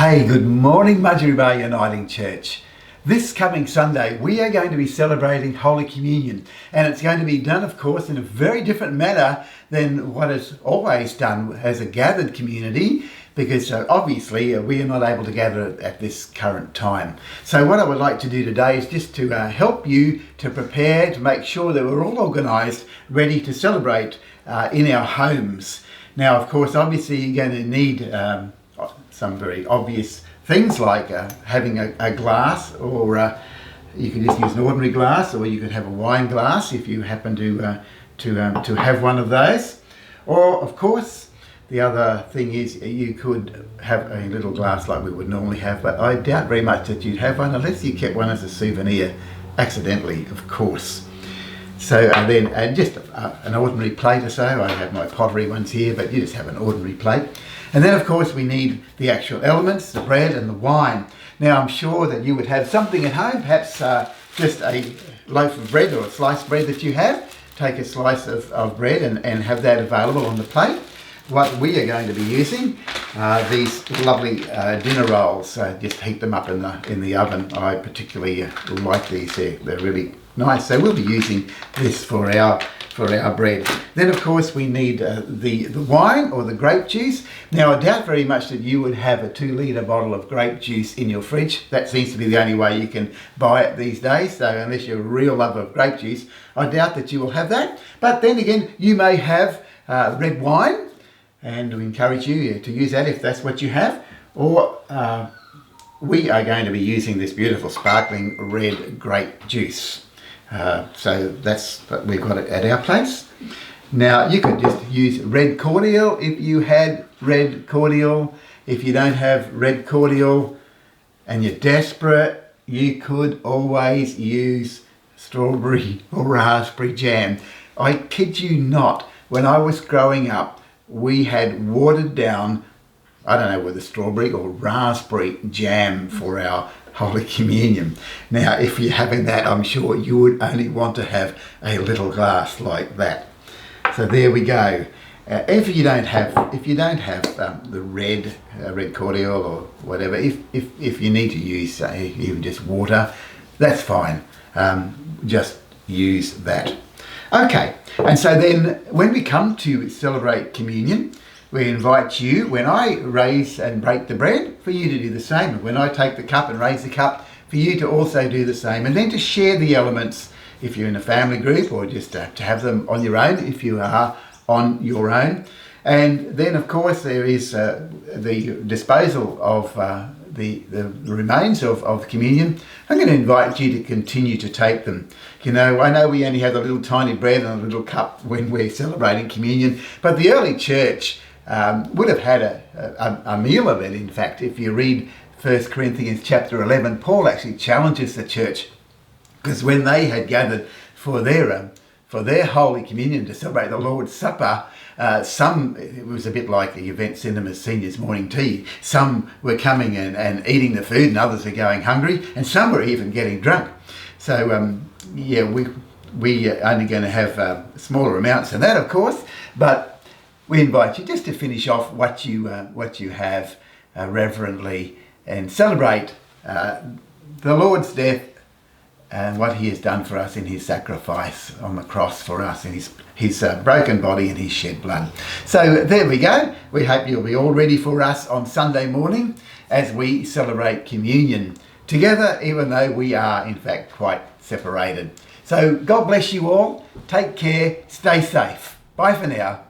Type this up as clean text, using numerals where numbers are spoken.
Hey, good morning, Mudgee Bay Uniting Church. This coming Sunday, we are going to be celebrating Holy Communion, and it's going to be done, of course, in a very different manner than what is always done as a gathered community, because obviously we are not able to gather at this current time. So what I would like to do today is just to help you to prepare, to make sure that we're all organised, ready to celebrate in our homes. Now, of course, obviously you're going to need some very obvious things like having a glass, or you can just use an ordinary glass, or you can have a wine glass if you happen to have one of those. Or, of course, the other thing is you could have a little glass like we would normally have, but I doubt very much that you'd have one unless you kept one as a souvenir, accidentally, of course. So then just an ordinary plate or so. I have my pottery ones here, but you just have an ordinary plate. And then, of course, we need the actual elements, the bread and the wine. Now, I'm sure that you would have something at home, perhaps just a loaf of bread or a sliced bread that you have. Take a slice of bread and have that available on the plate. What we are going to be using are these lovely dinner rolls. Just heat them up in the oven. I particularly like these. They're really nice. So we'll be using this for our bread. Then, of course, we need the wine or the grape juice. Now, I doubt very much that you would have a 2-litre bottle of grape juice in your fridge. That seems to be the only way you can buy it these days. So unless you're a real lover of grape juice, I doubt that you will have that. But then again, you may have red wine, and we encourage you to use that if that's what you have. Or we are going to be using this beautiful sparkling red grape juice. So that's what we've got at our place. Now, you could just use red cordial if you had red cordial. If you don't have red cordial and you're desperate, you could always use strawberry or raspberry jam. I kid you not, when I was growing up, we had watered down, I don't know whether strawberry or raspberry jam for our Holy Communion. Now, if you're having that, I'm sure you would only want to have a little glass like that. So there we go. If you don't have the red cordial or whatever, if you need to use even just water, that's fine. Just use that. Okay, and so then when we come to celebrate communion, we invite you, when I raise and break the bread, for you to do the same. And when I take the cup and raise the cup, for you to also do the same. And then to share the elements if you're in a family group, or just to have them on your own if you are on your own. And then, of course, there is the disposal of the remains of communion. I'm going to invite you to continue to take them. You know, I know we only have a little tiny bread and a little cup when we're celebrating communion, but the early church would have had a meal of it. In fact, if you read 1 Corinthians chapter 11, Paul actually challenges the church, because when they had gathered for their Holy Communion to celebrate the Lord's Supper, it was a bit like the Event Cinemas Seniors Morning Tea. Some were coming and eating the food, and others were going hungry, and some were even getting drunk. So yeah, we are only going to have smaller amounts than that, of course, but we invite you just to finish off what you have reverently and celebrate the Lord's death and what he has done for us in his sacrifice on the cross for us, in his broken body and his shed blood. So there we go. We hope you'll be all ready for us on Sunday morning as we celebrate communion together, even though we are in fact quite separated. So God bless you all. Take care. Stay safe. Bye for now.